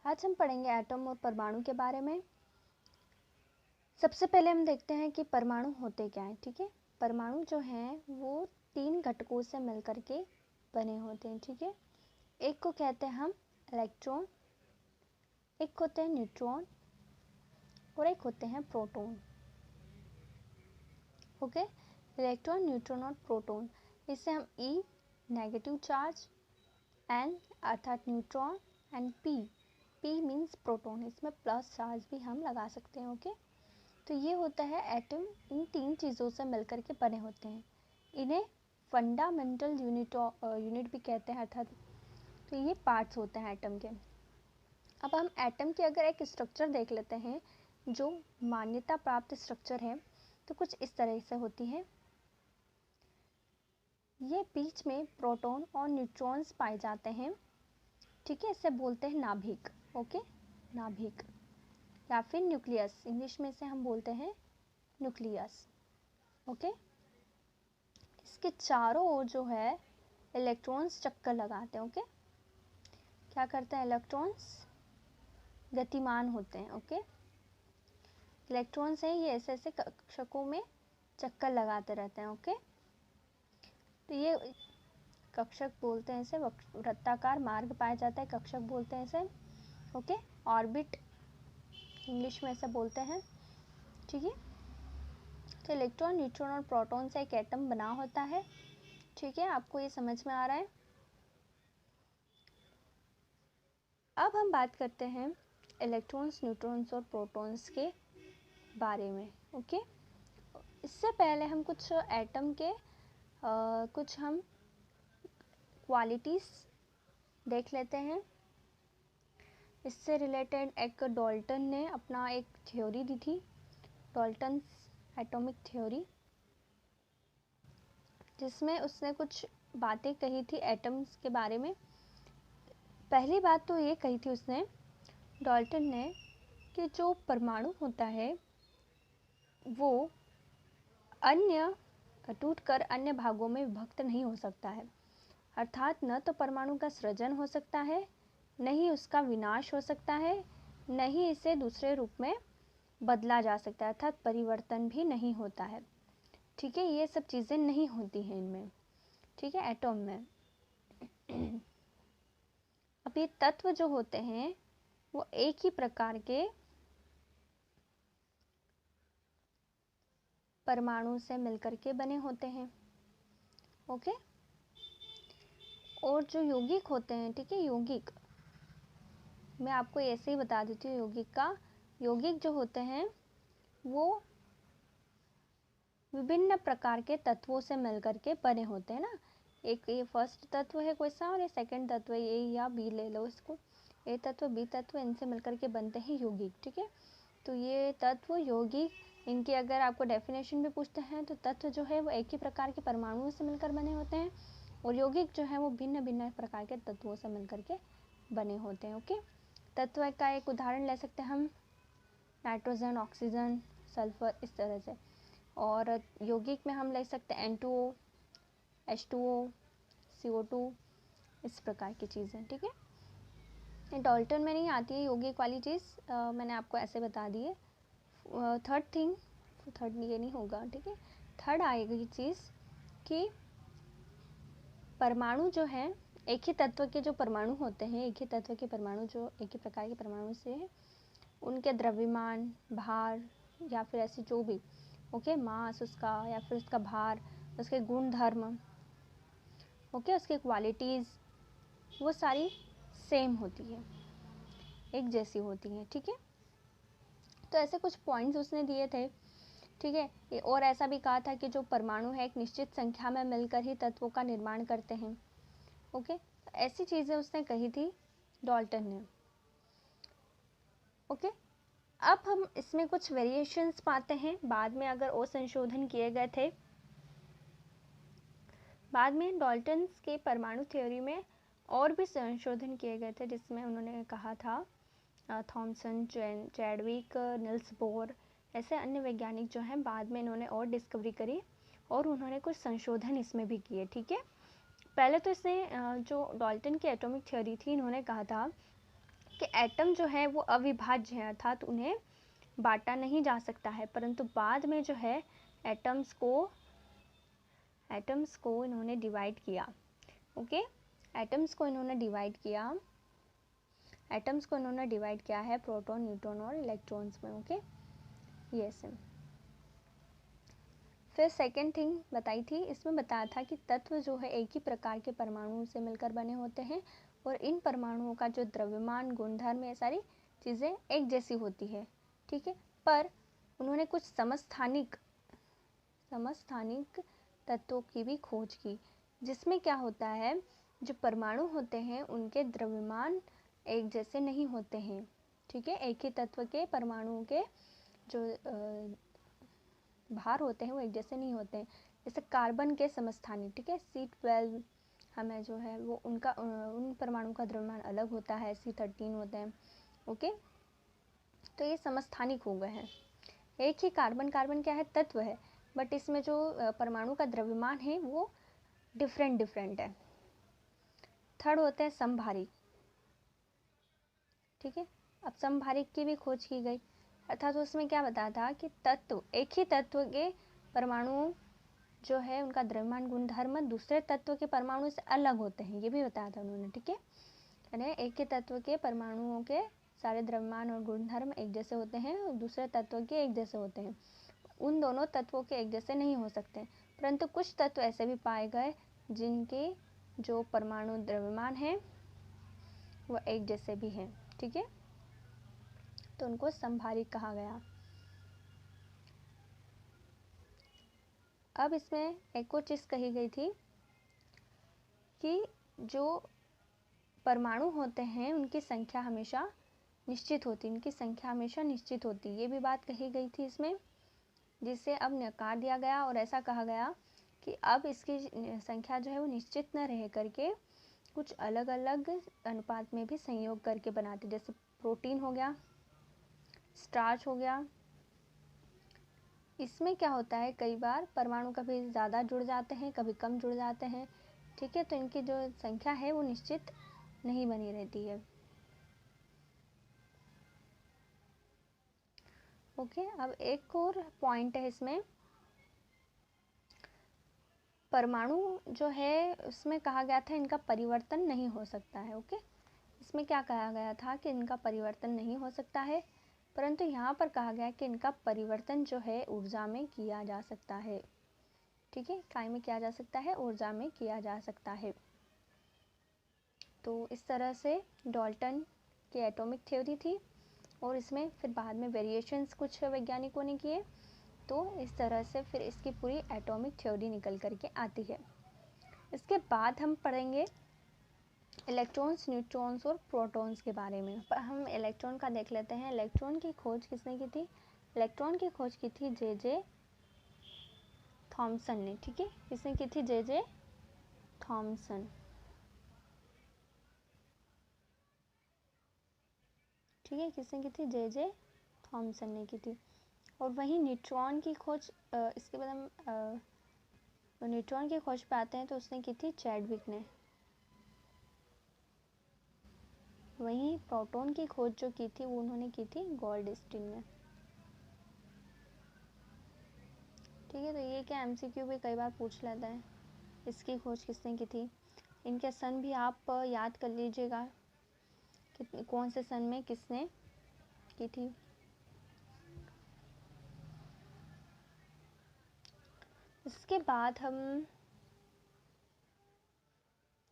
आज हम पढ़ेंगे एटम और परमाणु के बारे में। सबसे पहले हम देखते हैं कि परमाणु होते क्या हैं। ठीक है, परमाणु जो हैं वो 3 घटकों से मिलकर के बने होते हैं। ठीक है, एक को कहते हैं हम इलेक्ट्रॉन, एक होते हैं न्यूट्रॉन और एक होते हैं प्रोटॉन। ओके, इलेक्ट्रॉन, न्यूट्रॉन और प्रोटॉन, इससे हम ई नेगेटिव चार्ज, एन अर्थात neutron and P means proton, इसमें प्लस चार्ज भी हम लगा सकते हैं। ओके, तो ये होता है एटम, इन 3 चीज़ों से मिलकर के बने होते हैं। इन्हें फंडामेंटल यूनिट भी कहते हैं, अर्थात तो ये पार्ट्स होते हैं एटम के। अब हम एटम की अगर एक स्ट्रक्चर देख लेते हैं जो मान्यता प्राप्त स्ट्रक्चर है, तो कुछ इस तरह से होती है। ये बीच में प्रोटॉन और न्यूट्रॉन्स पाए जाते हैं। ठीक है, इसे बोलते हैं नाभिक। ओके, नाभिक या फिर न्यूक्लियस, इंग्लिश में से हम बोलते हैं न्यूक्लियस। ओके, इसके चारों ओर जो है इलेक्ट्रॉन्स चक्कर लगाते हैं। ओके, क्या करते हैं इलेक्ट्रॉन्स? गतिमान होते हैं। ओके, इलेक्ट्रॉन्स हैं ये ऐसे ऐसे कक्षकों में चक्कर लगाते रहते हैं। ओके, तो ये कक्षक बोलते हैं इसे, वृत्ताकार मार्ग पाया जाता है, कक्षक बोलते हैं इसे। ओके, ऑर्बिट इंग्लिश में ऐसे बोलते हैं। ठीक है, तो इलेक्ट्रॉन, न्यूट्रॉन और प्रोटॉन से एक एटम बना होता है। ठीक है, आपको ये समझ में आ रहा है? अब हम बात करते हैं इलेक्ट्रॉन्स, न्यूट्रॉन्स और प्रोटॉन्स के बारे में। ओके, इससे पहले हम कुछ एटम के कुछ हम क्वालिटीज़ देख लेते हैं। इससे रिलेटेड एक डाल्टन ने अपना एक थ्योरी दी थी, डाल्टन्स एटॉमिक थ्योरी, जिसमें उसने कुछ बातें कही थी एटम्स के बारे में। पहली बात तो ये कही थी उसने, डाल्टन ने, कि जो परमाणु होता है वो अन्य टूटकर अन्य भागों में विभक्त नहीं हो सकता है। अर्थात न तो परमाणु का सृजन हो सकता है, न ही उसका विनाश हो सकता है, न ही इसे दूसरे रूप में बदला जा सकता है, अर्थात परिवर्तन भी नहीं होता है। ठीक है, ये सब चीज़ें नहीं होती हैं इनमें। ठीक है, एटॉम में। अब ये तत्व जो होते हैं वो एक ही प्रकार के परमाणु से मिलकर के बने होते हैं। ओके, और जो यौगिक होते हैं, ठीक है, यौगिक मैं आपको ऐसे ही बता देती हूँ। यौगिक जो होते हैं वो विभिन्न प्रकार के तत्वों से मिलकर के बने होते हैं ना। एक ये फर्स्ट तत्व है कोई सा, और ये सेकंड तत्व है, ए या बी ले लो इसको, ए तत्व बी तत्व, इनसे मिलकर के बनते हैं यौगिक। ठीक है, तो ये तत्व यौगिक, इनकी अगर आपको डेफिनेशन भी पूछते हैं तो तत्व जो है वो एक ही प्रकार के परमाणुओं से मिलकर बने होते हैं, और यौगिक जो है वो भिन्न भिन्न प्रकार के तत्वों से मिलकर के बने होते हैं। ओके, तत्व का एक उदाहरण ले सकते हैं हम, नाइट्रोजन, ऑक्सीजन, सल्फर, इस तरह से। और यौगिक में हम ले सकते हैं N2O, H2O, CO2, इस प्रकार की चीज़ें। ठीक है, ये डाल्टन में नहीं आती है यौगिक वाली चीज़, मैंने आपको ऐसे बता दी है। थर्ड ये नहीं होगा। ठीक है, थर्ड आएगी चीज़ कि परमाणु जो है, एक ही तत्व के जो परमाणु होते हैं, एक ही तत्व के परमाणु जो एक ही प्रकार के परमाणु से है, उनके द्रव्यमान, भार या फिर ऐसे जो भी, ओके, मास उसका या फिर उसका भार, उसके गुण धर्म, ओके, उसके क्वालिटीज़, वो सारी सेम होती है, एक जैसी होती हैं। ठीक है, तो ऐसे कुछ पॉइंट्स उसने दिए थे। ठीक है, और ऐसा भी कहा था कि जो परमाणु है एक निश्चित संख्या में मिलकर ही तत्वों का निर्माण करते हैं। ओके, ऐसी चीज़ें उसने कही थी डाल्टन ने। ओके, अब हम इसमें कुछ वेरिएशंस पाते हैं, बाद में अगर और संशोधन किए गए थे। बाद में डाल्टन्स के परमाणु थ्योरी में और भी संशोधन किए गए थे, जिसमें उन्होंने कहा था थॉमसन, चैडविक, निल्स बोर, ऐसे अन्य वैज्ञानिक जो हैं, बाद में इन्होंने और डिस्कवरी करी और उन्होंने कुछ संशोधन इसमें भी किए। ठीक है, पहले तो इसने जो डाल्टन की एटॉमिक थ्योरी थी, इन्होंने कहा था कि एटम जो है वो अविभाज्य है, अर्थात उन्हें बांटा नहीं जा सकता है, परंतु बाद में जो है एटम्स को इन्होंने डिवाइड किया। ओके, एटम्स को इन्होंने डिवाइड किया है प्रोटॉन, न्यूट्रॉन और इलेक्ट्रॉन्स में। Okay, yes. फिर सेकेंड थिंग बताई थी, इसमें बताया था कि तत्व जो है एक ही प्रकार के परमाणुओं से मिलकर बने होते हैं और इन परमाणुओं का जो द्रव्यमान, गुणधर्म, ये सारी चीज़ें एक जैसी होती है। ठीक है, पर उन्होंने कुछ समस्थानिक तत्वों की भी खोज की, जिसमें क्या होता है, जो परमाणु होते हैं उनके द्रव्यमान एक जैसे नहीं होते हैं। ठीक है, एक ही तत्व के परमाणुओं के जो भार होते हैं वो एक जैसे नहीं होते हैं। जैसे कार्बन के समस्थानिक, ठीक है, C12 हमें जो है वो उनका उन परमाणु का द्रव्यमान अलग होता है, C13 होते हैं। ओके, तो ये समस्थानिक हो गए हैं। एक ही कार्बन क्या है, तत्व है, बट इसमें जो परमाणु का द्रव्यमान है वो डिफरेंट है। थर्ड होते हैं समभारिक। ठीक है, अब समभारिक की भी खोज की गई, अर्थात उसमें क्या बताया था कि तत्व, एक ही तत्व के परमाणु जो है उनका द्रव्यमान, गुणधर्म दूसरे तत्व के परमाणु से अलग होते हैं, ये भी बताया था उन्होंने। ठीक है, यानी एक ही तत्व के परमाणुओं के सारे द्रव्यमान और गुणधर्म एक जैसे होते हैं और दूसरे तत्व के एक जैसे होते हैं। उन दोनों तत्वों के एक जैसे नहीं हो सकते, परंतु कुछ तत्व ऐसे भी पाए गए जिनके जो परमाणु द्रव्यमान है वो एक जैसे भी हैं। ठीक है, तो उनको समभारिक कहा गया। अब इसमें एक और चीज़ कही गई थी कि जो परमाणु होते हैं उनकी संख्या हमेशा निश्चित होती, ये भी बात कही गई थी इसमें, जिसे अब नकार दिया गया और ऐसा कहा गया कि अब इसकी संख्या जो है वो निश्चित न रह करके कुछ अलग अलग अनुपात में भी संयोग करके बनाते, जैसे प्रोटीन हो गया, स्टार्च हो गया। इसमें क्या होता है, कई बार परमाणु कभी ज़्यादा जुड़ जाते हैं, कभी कम जुड़ जाते हैं। ठीक है, तो इनकी जो संख्या है वो निश्चित नहीं बनी रहती है। ओके, अब एक और पॉइंट है इसमें, परमाणु जो है उसमें कहा गया था इनका परिवर्तन नहीं हो सकता है। ओके, इसमें क्या कहा गया था कि इनका परिवर्तन नहीं हो सकता है, परंतु यहाँ पर कहा गया कि इनका परिवर्तन जो है ऊर्जा में किया जा सकता है। ठीक है, काय में किया जा सकता है, ऊर्जा में किया जा सकता है। तो इस तरह से डाल्टन की एटॉमिक थ्योरी थी और इसमें फिर बाद में वेरिएशंस कुछ वैज्ञानिकों ने किए, तो इस तरह से फिर इसकी पूरी एटॉमिक थ्योरी निकल करके आती है। इसके बाद हम पढ़ेंगे इलेक्ट्रॉन्स, न्यूट्रॉन्स और प्रोटॉन्स के बारे में। हम इलेक्ट्रॉन का देख लेते हैं। इलेक्ट्रॉन की खोज किसने की थी? इलेक्ट्रॉन की खोज की थी जे थॉमसन ने। ठीक है, किसने की थी? J Thomson. ठीक है, किसने की थी? जे थॉमसन ने की थी। और वहीं न्यूट्रॉन की खोज इसके बाद हम न्यूट्रॉन की खोज पे आते हैं, तो उसने की थी चैडविक ने। वहीं प्रोटॉन की खोज जो की थी वो उन्होंने की थी गोल्डस्टीन ने। ठीक है, तो ये क्या एमसीक्यू भी कई बार पूछ लेता है, इसकी खोज किसने की थी। इनके सन भी आप याद कर लीजिएगा कि कौन से सन में किसने की थी। इसके बाद हम,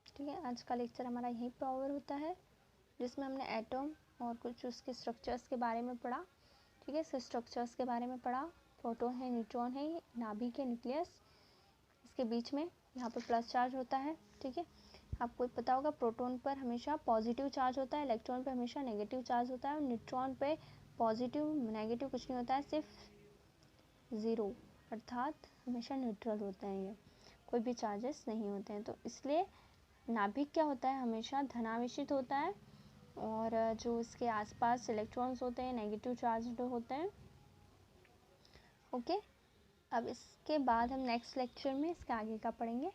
ठीक है, आज का लेक्चर हमारा यहीं पर ओवर होता है, जिसमें हमने एटम और कुछ उसके स्ट्रक्चर्स के बारे में पढ़ा। ठीक है, स्ट्रक्चर्स के बारे में पढ़ा। प्रोटॉन है, न्यूट्रॉन है, नाभिक है, न्यूक्लियस, इसके बीच में यहाँ पर प्लस चार्ज होता है। ठीक है, आपको पता होगा प्रोटॉन पर हमेशा पॉजिटिव चार्ज होता है, इलेक्ट्रॉन पर हमेशा नेगेटिव चार्ज होता है, और न्यूट्रॉन पे पॉजिटिव नेगेटिव कुछ नहीं होता है, सिर्फ ज़ीरो, अर्थात हमेशा न्यूट्रल होते हैं, ये कोई भी चार्जेस नहीं होते हैं। तो इसलिए नाभिक क्या होता है, हमेशा धनावेशित होता है, और जो इसके आसपास इलेक्ट्रॉन्स होते हैं नेगेटिव चार्ज होते हैं। ओके, अब इसके बाद हम नेक्स्ट लेक्चर में इसके आगे का पढ़ेंगे।